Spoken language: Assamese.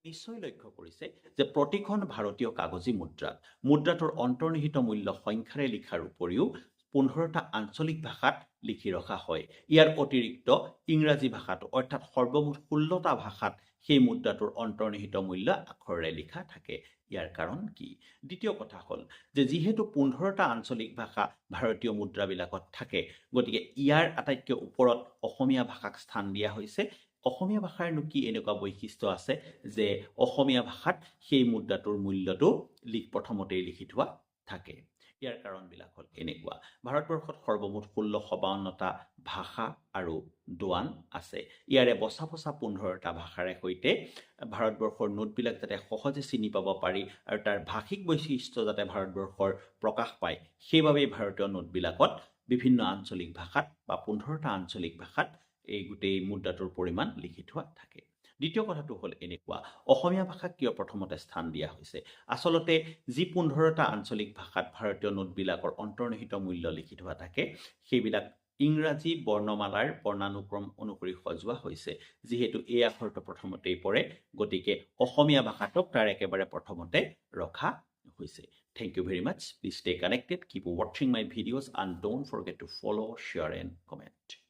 নিশ্চয় লক্ষ্য কৰিছে যে প্ৰতিখন ভাৰতীয় কাগজী মুদ্ৰাটোৰ অন্তৰ্নিহিত মূল্য সংখ্যাৰে লিখাৰ উপৰিও 15টা আঞ্চলিক ভাষাত লিখি ৰখা হয়। ইয়াৰ অতিৰিক্ত ইংৰাজী ভাষাটো অৰ্থাৎ সৰ্বমুঠ 16টা ভাষাত সেই মুদ্ৰাটোৰ অন্তৰ্নিহিত মূল্য আখৰেৰে লিখা থাকে। ইয়াৰ কাৰণ কি? দ্বিতীয় কথা হ'ল যে যিহেতু 15টা আঞ্চলিক ভাষা ভাৰতীয় মুদ্ৰাবিলাকত থাকে, গতিকে ইয়াৰ আটাইতকৈ ওপৰত অসমীয়া ভাষাক স্থান দিয়া হৈছে। অসমীয়া ভাষাৰনো কি এনেকুৱা বৈশিষ্ট্য আছে যে অসমীয়া ভাষাত সেই মুদ্ৰাটোৰ মূল্যটো প্ৰথমতেই লিখি থোৱা থাকে? ইয়াৰ কাৰণবিলাক হ'ল এনেকুৱা। ভাৰতবৰ্ষত সৰ্বমুঠ 1652টা ভাষা আৰু দোৱান আছে। ইয়াৰে বচা 15টা ভাষাৰে সৈতে ভাৰতবৰ্ষৰ নোটবিলাক যাতে সহজে চিনি পাব পাৰি আৰু তাৰ ভাষিক বৈশিষ্ট্য যাতে ভাৰতবৰ্ষৰ প্ৰকাশ পায়, সেইবাবেই ভাৰতীয় নোটবিলাকত বিভিন্ন আঞ্চলিক ভাষাত বা 15টা আঞ্চলিক ভাষাত এই গোটেই মুদ্ৰাটোৰ পৰিমাণ লিখি থোৱা থাকে। দ্বিতীয় কথাটো হ'ল এনেকুৱা, অসমীয়া ভাষাক কিয় প্ৰথমতে স্থান দিয়া হৈছে? আচলতে যি 15টা আঞ্চলিক ভাষাত ভাৰতীয় নোটবিলাকৰ অন্তৰ্নিহিত মূল্য লিখি থোৱা থাকে, সেইবিলাক ইংৰাজী বৰ্ণমালাৰ বৰ্ণানুক্ৰম অনুসৰি সজোৱা হৈছে। যিহেতু এই আখৰটো প্ৰথমতেই পৰে, গতিকে অসমীয়া ভাষাটোক তাৰ একেবাৰে প্ৰথমতে ৰখা হৈছে। Thank you very much. Please stay connected. Keep watching my videos and don't forget to follow, share and comment.